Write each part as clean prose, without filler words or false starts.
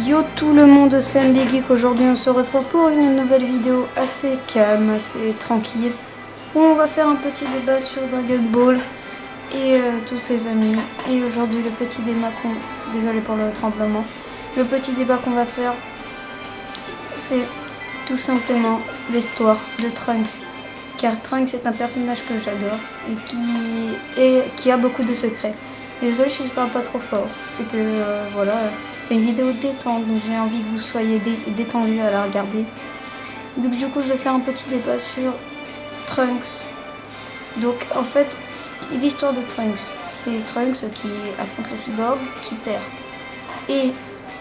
Yo tout le monde, c'est MB Geek. Aujourd'hui on se retrouve pour une nouvelle vidéo assez calme, assez tranquille, où on va faire un petit débat sur Dragon Ball et tous ses amis. Et aujourd'hui le petit débat désolé pour le tremblement, le petit débat qu'on va faire, c'est tout simplement l'histoire de Trunks. Car Trunks est un personnage que j'adore et qui a beaucoup de secrets. Désolé si je parle pas trop fort, c'est que voilà, c'est une vidéo détente, donc j'ai envie que vous soyez détendus à la regarder. Donc du coup je vais faire un petit débat sur Trunks. Donc en fait, l'histoire de Trunks, c'est Trunks qui affronte le cyborg, qui perd. Et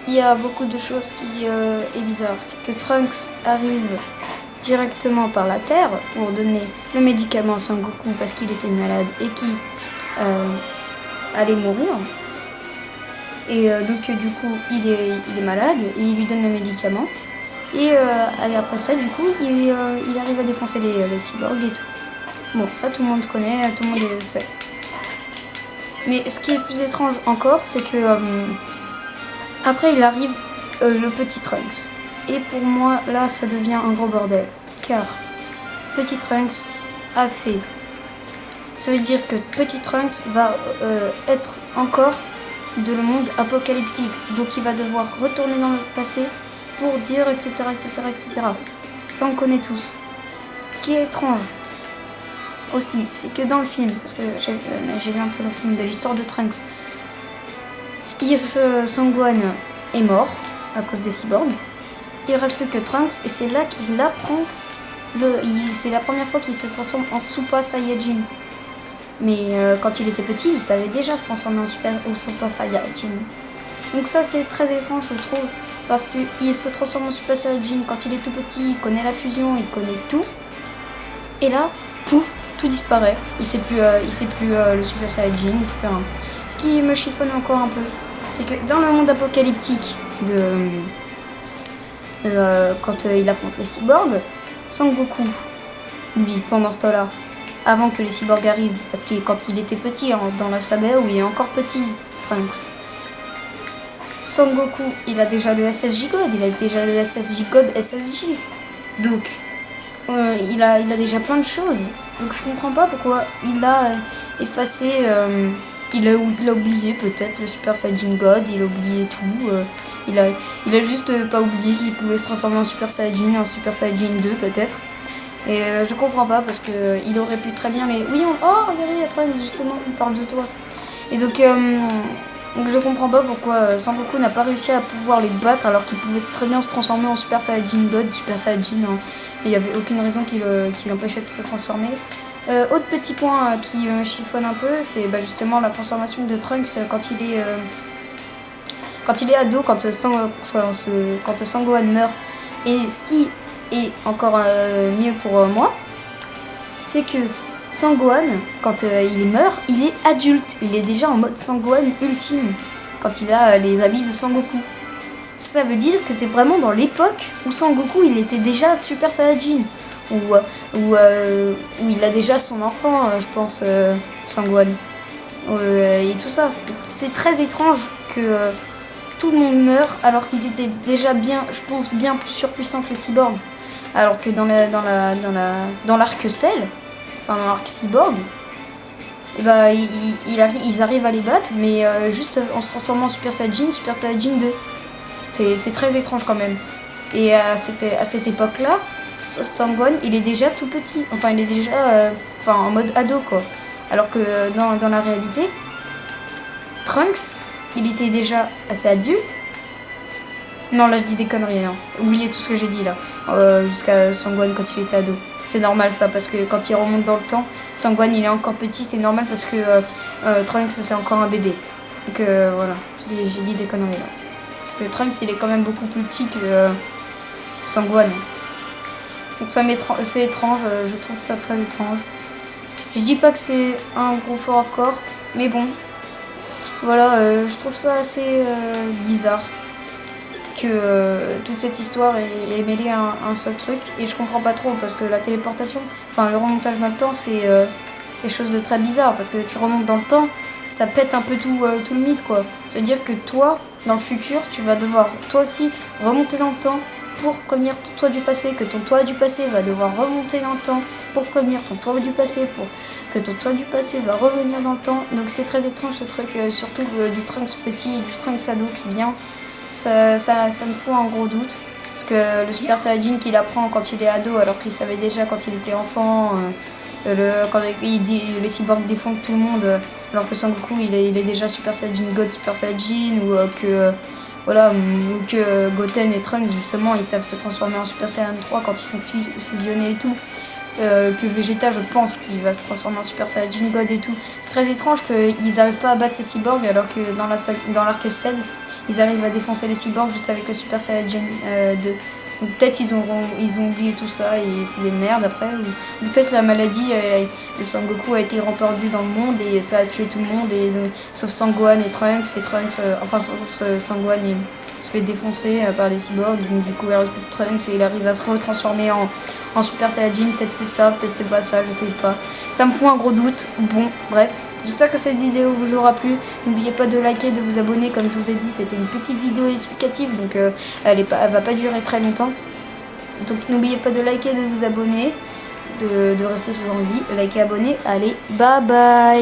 il y a beaucoup de choses qui est bizarre, c'est que Trunks arrive directement par la Terre pour donner le médicament à Son Goku parce qu'il était malade et qui allait mourir. Et donc du coup il est malade et il lui donne le médicament. Et après ça du coup il arrive à défoncer les cyborgs et tout. Bon, ça tout le monde connaît, tout le monde le sait. Mais ce qui est plus étrange encore, c'est que après il arrive le petit Trunks. Et pour moi là ça devient un gros bordel. Car petit Trunks a fait. Ça veut dire que petit Trunks va être encore de le monde apocalyptique. Donc il va devoir retourner dans le passé pour dire etc. Ça on connaît tous. Ce qui est étrange aussi, c'est que dans le film, parce que j'ai vu un peu le film de l'histoire de Trunks, Son Gohan est mort à cause des cyborgs. Il reste plus que Trunks et c'est là qu'il apprend c'est la première fois qu'il se transforme en Super Saiyajin. Mais quand il était petit, il savait déjà se transformer en Super Saiyajin. Donc ça c'est très étrange je trouve, parce qu'il se transforme en Super Saiyajin quand il est tout petit, il connaît la fusion, il connaît tout. Et là, pouf, tout disparaît. Il sait plus le Super Saiyajin, il sait plus rien. Ce qui me chiffonne encore un peu, c'est que dans le monde apocalyptique quand il affronte les cyborgs, Son Goku, lui, pendant ce temps-là, avant que les cyborgs arrivent, parce que quand il était petit, dans la saga où il est encore petit, Trunks, Son Goku, il a déjà le SSJ God, il a déjà le SSJ God SSJ. Donc, il a déjà plein de choses. Donc je comprends pas pourquoi il a effacé, il a oublié peut-être le Super Saiyajin God, il a oublié tout. Il a juste pas oublié qu'il pouvait se transformer en Super Saiyajin, en Super Saiyajin 2 peut-être. Et je comprends pas parce que il aurait pu très bien les... Oui, oh regardez, il y a Trunks justement, on parle de toi. Et donc je comprends pas pourquoi Son Goku n'a pas réussi à pouvoir les battre alors qu'il pouvait très bien se transformer en Super Saiyajin God, Super Saiyajin. Hein. Et il n'y avait aucune raison qui l'empêchait de se transformer. Autre petit point qui me chiffonne un peu, c'est justement la transformation de Trunks quand il est ado, quand Son Gohan meurt. Et ce qui est encore mieux pour moi, c'est que Son Gohan, quand il meurt, il est adulte. Il est déjà en mode Son Gohan ultime, quand il a les habits de Son Goku. Ça veut dire que c'est vraiment dans l'époque où Son Goku il était déjà Super Saiyajin. Où il a déjà son enfant, je pense, Son Gohan. Et tout ça. C'est très étrange que tout le monde meurt alors qu'ils étaient déjà bien, je pense, bien plus surpuissants que les cyborgs. Alors que dans l'arc Cell, enfin dans l'arc cyborg, et ils arrivent à les battre, mais juste en se transformant en Super Saiyajin 2. C'est très étrange quand même. Et à cette époque-là, Son Gohan, il est déjà tout petit. Enfin, il est déjà en mode ado, quoi. Alors que dans la réalité, Trunks, il était déjà assez adulte. Non, là, je dis des conneries, non. Oubliez tout ce que j'ai dit, là. Jusqu'à Son Gohan quand il était ado. C'est normal, ça, parce que quand il remonte dans le temps, Son Gohan, il est encore petit. C'est normal parce que Trunks, c'est encore un bébé. Donc, voilà. J'ai dit des conneries, là. Parce que Trunks il est quand même beaucoup plus petit que Son Gohan. Donc c'est étrange, je trouve ça très étrange. Je dis pas que c'est un gros fort accord, mais bon. Voilà, je trouve ça assez bizarre que toute cette histoire est mêlée à un seul truc. Et je comprends pas trop parce que la téléportation, enfin le remontage dans le temps c'est quelque chose de très bizarre. Parce que tu remontes dans le temps, ça pète un peu tout le mythe quoi. C'est-à-dire que toi, dans le futur, tu vas devoir toi aussi remonter dans le temps pour prévenir ton toi du passé, que ton toi du passé va devoir remonter dans le temps pour prévenir ton toi du passé, pour que ton toi du passé va revenir dans le temps. Donc c'est très étrange ce truc, surtout du Trunks petit et du Trunks ado qui vient. Ça me fout un gros doute. Parce que le Super Saiyajin qu'il apprend quand il est ado, alors qu'il savait déjà quand il était enfant, quand les cyborgs défendent tout le monde, alors que Sangoku il est déjà Super Saiyajin God, Super Saiyajin, ou voilà, ou que Goten et Trunks justement ils savent se transformer en Super Saiyan 3 quand ils sont fusionnés et tout. Que Vegeta, je pense qu'il va se transformer en Super Saiyajin God et tout. C'est très étrange qu'ils n'arrivent pas à battre les cyborgs alors que dans l'arc Cell, ils arrivent à défoncer les cyborgs juste avec le Super Saiyajin 2. Donc peut-être ils ont oublié tout ça et c'est des merdes après. Ou peut-être la maladie de Sangoku a été répandue dans le monde et ça a tué tout le monde, sauf Sangohan et Trunks. Sangohan il se fait défoncer par les cyborgs, donc du coup il reste plus de Trunks et il arrive à se retransformer en Super Saiyajin. Peut-être c'est ça, peut-être c'est pas ça, je sais pas. Ça me fout un gros doute. Bon, bref. J'espère que cette vidéo vous aura plu. N'oubliez pas de liker, de vous abonner. Comme je vous ai dit, c'était une petite vidéo explicative, donc elle va pas durer très longtemps. Donc n'oubliez pas de liker, de vous abonner, de rester toujours en vie. Liker, abonner. Allez, bye bye.